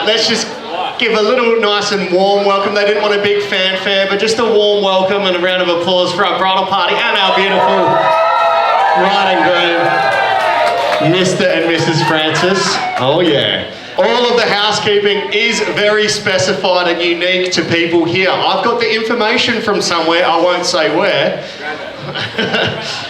let's just give a little nice and warm welcome. They didn't want a big fanfare, but just a warm welcome and a round of applause for our bridal party and our beautiful bride and groom, Mr. and Mrs. Francis. Oh yeah. All of the housekeeping is very specified and unique to people here. I've got the information from somewhere, I won't say where.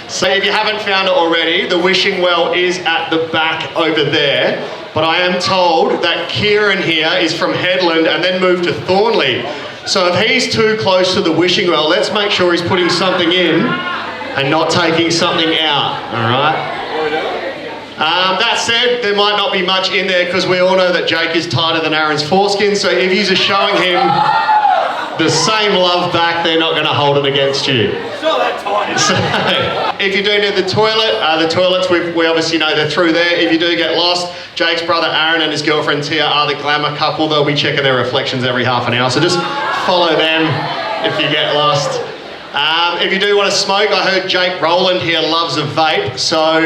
So if you haven't found it already, the wishing well is at the back over there. But I am told that Kieran here is from Headland and then moved to Thornley. So if he's too close to the wishing well, let's make sure he's putting something in and not taking something out, all right? That said, there might not be much in there because we all know that Jake is tighter than Aaron's foreskin, so if you're showing him the same love back, they're not going to hold it against you. So that tight. So, if you do need the toilets, we obviously know they're through there. If you do get lost, Jake's brother Aaron and his girlfriend Tia are the glamour couple. They'll be checking their reflections every half an hour, so just follow them if you get lost. If you do want to smoke, I heard Jake Rowland here loves a vape, so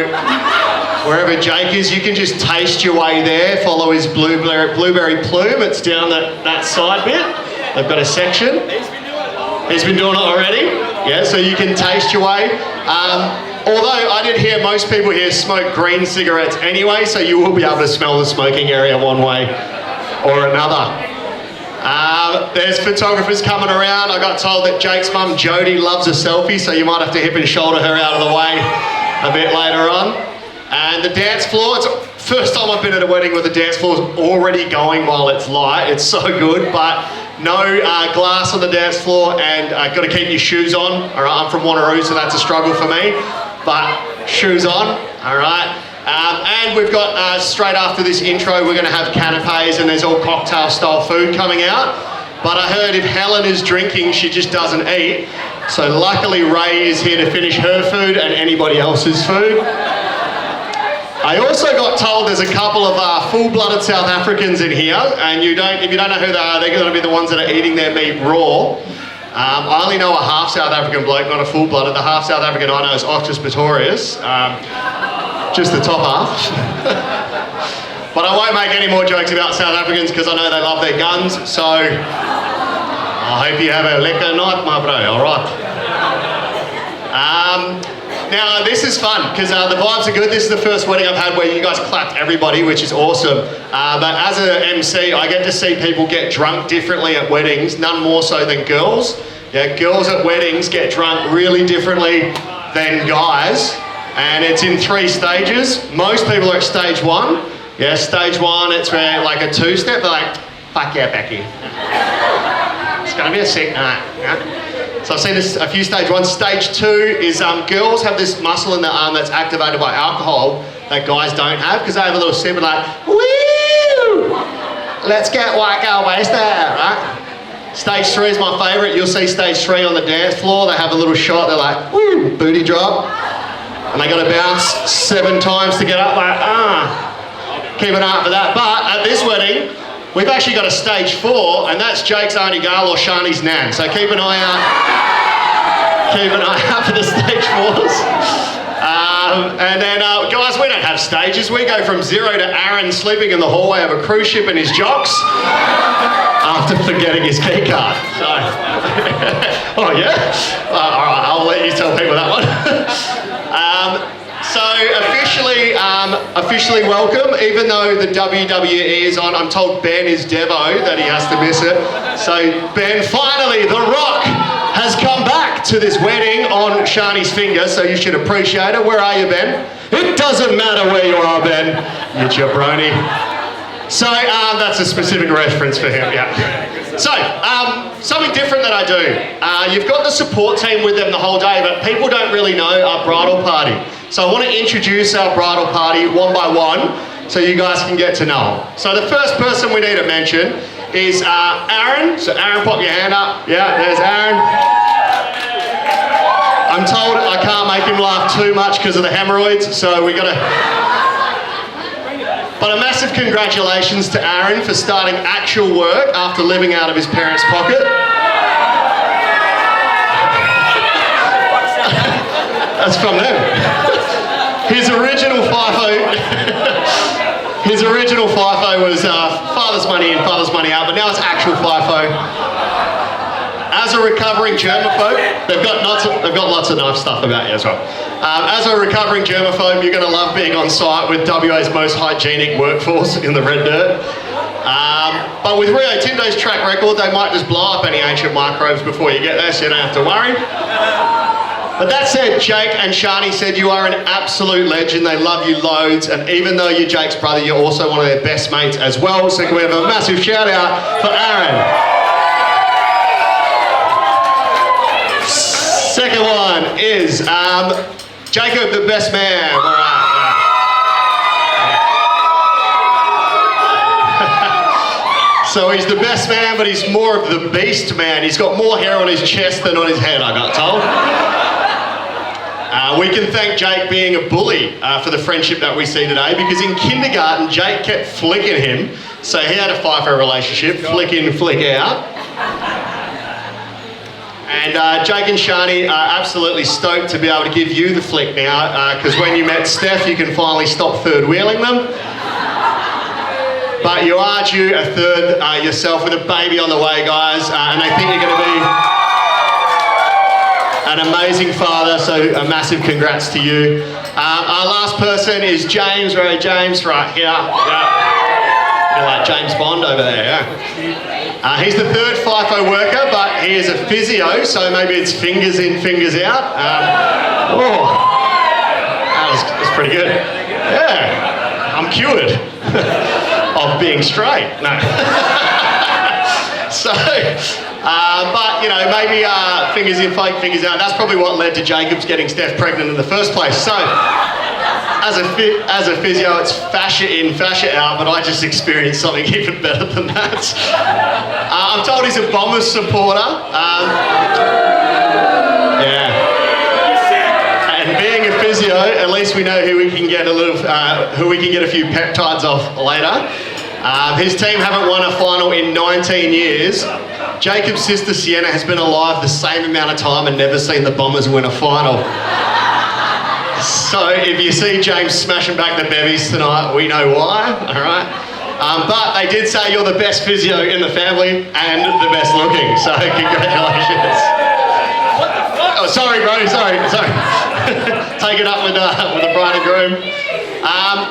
wherever Jake is, you can just taste your way there, follow his blueberry plume, it's down that side bit. They've got a section. He's been doing it already? Yeah, so you can taste your way. Although I did hear most people here smoke green cigarettes anyway, so you will be able to smell the smoking area one way or another. There's photographers coming around. I got told that Jake's mum Jodie loves a selfie, so you might have to hip and shoulder her out of the way a bit later on. And the dance floor, it's the first time I've been at a wedding where the dance floor is already going while it's light. It's so good, but no glass on the dance floor, and got to keep your shoes on. All right, I'm from Wanneroo, so that's a struggle for me, but shoes on, all right. And we've got, straight after this intro, we're going to have canapes and there's all cocktail style food coming out. But I heard if Helen is drinking, she just doesn't eat. So luckily Ray is here to finish her food and anybody else's food. I also got told there's a couple of full-blooded South Africans in here, and if you don't know who they are, they're going to be the ones that are eating their meat raw. I only know a half South African bloke, not a full-blooded. The half South African I know is Oxus Pistorius. Just the top half. But I won't make any more jokes about South Africans because I know they love their guns, so I hope you have a lekker night, my bro, all right. Now this is fun because the vibes are good. This is the first wedding I've had where you guys clapped everybody, which is awesome. But as an MC, I get to see people get drunk differently at weddings, none more so than girls. Yeah, girls at weddings get drunk really differently than guys. And it's in 3 stages. Most people are at stage 1. Yeah, stage 1, it's where like a 2-step, they're like, fuck yeah, Becky. It's gonna be a sick night. Yeah? So I've seen this a few stage 1. Stage 2 is girls have this muscle in their arm that's activated by alcohol that guys don't have, because they have a little sip and like, woo! Let's get wacko wasted, right? Stage 3 is my favourite. You'll see stage 3 on the dance floor. They have a little shot, they're like, woo, booty drop. And they got to bounce 7 times to get up, like, keep an eye out for that. But at this wedding, we've actually got a stage 4, and that's Jake's auntie Gal or Shani's nan. So keep an eye out for the stage 4s. And then, guys, we don't have stages. We go from 0 to Aaron sleeping in the hallway of a cruise ship in his jocks after forgetting his key card. So, oh yeah? All right, I'll let you tell people that one. So officially welcome, even though the WWE is on, I'm told Ben is Devo, that he has to miss it. So Ben, finally, The Rock has come back to this wedding on Shani's finger, so you should appreciate it. Where are you, Ben? It doesn't matter where you are, Ben, you jabroni. So that's a specific reference for him, yeah. So, something different that I do. You've got the support team with them the whole day, but people don't really know our bridal party. So I want to introduce our bridal party one by one so you guys can get to know them. So the first person we need to mention is Aaron. So Aaron, pop your hand up. Yeah, there's Aaron. I'm told I can't make him laugh too much because of the hemorrhoids, so we got to... But a massive congratulations to Aaron for starting actual work after living out of his parents' pocket. That's from them. His original FIFO His original FIFO was father's money in, father's money out, but now it's actual FIFO. As a recovering germaphobe, they've got lots of nice stuff about you as well. As a recovering germaphobe, you're going to love being on site with WA's most hygienic workforce in the red dirt. But with Rio Tinto's track record, they might just blow up any ancient microbes before you get there, so you don't have to worry. But that said, Jake and Shani said you are an absolute legend. They love you loads, and even though you're Jake's brother, you're also one of their best mates as well. So can we have a massive shout out for Aaron? Second one is Jacob, the best man. All right. So he's the best man, but he's more of the beast man. He's got more hair on his chest than on his head, I got told. We can thank Jake being a bully for the friendship that we see today, because in kindergarten, Jake kept flicking him. So he had a FIFO relationship, flick in, flick out. And Jake and Shani are absolutely stoked to be able to give you the flick now, because when you met Steph, you can finally stop third wheeling them. But you are due a third yourself with a baby on the way, guys, and they think you're going to be an amazing father, so a massive congrats to you. Our last person is James, right? James, right here. Yeah. You're like James Bond over there, yeah. He's the third FIFO worker, but he is a physio, so maybe it's fingers in, fingers out. That was pretty good. Yeah, I'm cured of being straight. No. So, but you know, maybe fingers in, fingers out. That's probably what led to Jacobs getting Steph pregnant in the first place. So, as a physio, it's fascia in, fascia out, but I just experienced something even better than that. I'm told he's a Bombers supporter. Yeah. And being a physio, at least we know who we can get a few peptides off later. His team haven't won a final in 19 years. Jacob's sister Sienna has been alive the same amount of time and never seen the Bombers win a final. So if you see James smashing back the bevies tonight, we know why, all right? But they did say you're the best physio in the family and the best looking, so congratulations. What the fuck? Oh, sorry, bro, sorry. Take it up with the bride and groom.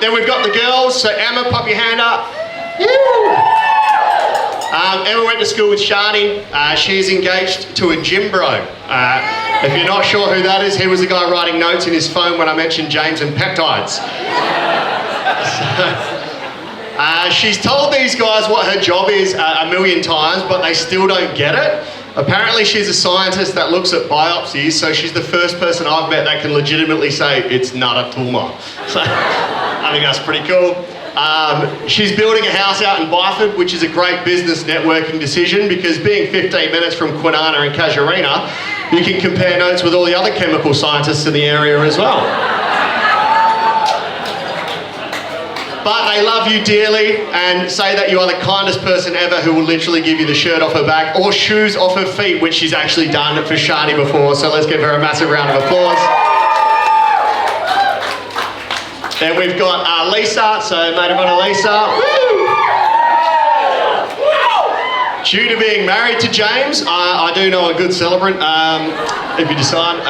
Then we've got the girls, so Emma, pop your hand up. Emma went to school with Shani. She's engaged to a gym bro. If you're not sure who that is, he was the guy writing notes in his phone when I mentioned James and peptides. She's told these guys what her job is a million times, but they still don't get it. Apparently she's a scientist that looks at biopsies, so she's the first person I've met that can legitimately say it's not a tumour. So I think that's pretty cool. She's building a house out in Byford, which is a great business networking decision, because being 15 minutes from Kwinana and Casuarina, you can compare notes with all the other chemical scientists in the area as well. But they love you dearly and say that you are the kindest person ever, who will literally give you the shirt off her back or shoes off her feet, which she's actually done for Shani before, so let's give her a massive round of applause. Then we've got Lisa, so mate of honor Lisa. Woo! Due to being married to James, I do know a good celebrant, if you decide.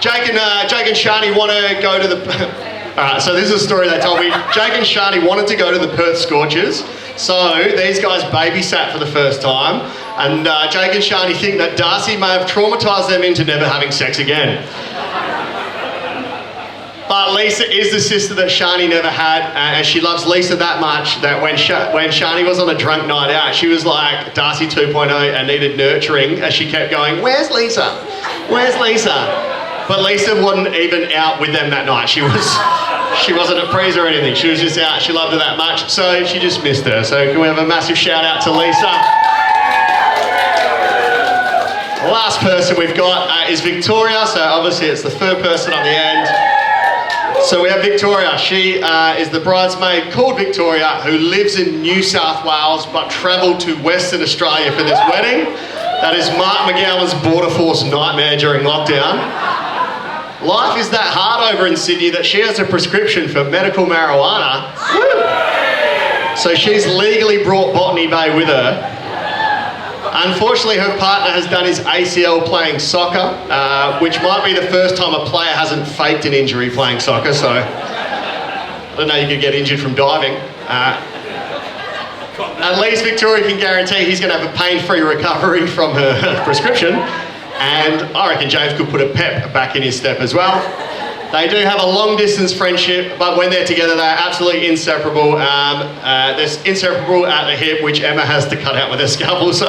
Jake and Shani want to go to the... so this is a story they told me. Jake and Shani wanted to go to the Perth Scorchers, so these guys babysat for the first time, and Jake and Shani think that Darcy may have traumatised them into never having sex again. But Lisa is the sister that Shani never had, and she loves Lisa that much that when Shani was on a drunk night out, she was like Darcy 2.0 and needed nurturing, as she kept going, "Where's Lisa? Where's Lisa?" But Lisa wasn't even out with them that night. She wasn't a prees or anything. She was just out. She loved her that much, so she just missed her. So can we have a massive shout out to Lisa? The last person we've got is Victoria. So obviously it's the third person on the end. So we have Victoria. She is the bridesmaid called Victoria, who lives in New South Wales but travelled to Western Australia for this wedding. That is Mark McGowan's Border Force nightmare during lockdown. Life is that hard over in Sydney that she has a prescription for medical marijuana. Woo! So she's legally brought Botany Bay with her. Unfortunately, her partner has done his ACL playing soccer, which might be the first time a player hasn't faked an injury playing soccer, so I don't know, you could get injured from diving. At least Victoria can guarantee he's going to have a pain-free recovery from her prescription, and I reckon James could put a pep back in his step as well. They do have a long-distance friendship, but when they're together, they're absolutely inseparable. They're inseparable at the hip, which Emma has to cut out with her scalpel. So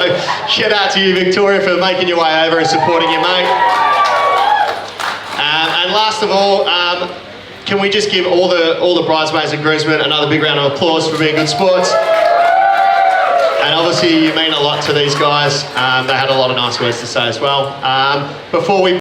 shout out to you, Victoria, for making your way over and supporting your mate. And last of all, can we just give all the bridesmaids and groomsmen another big round of applause for being good sports? And obviously, you mean a lot to these guys. They had a lot of nice words to say as well. Before we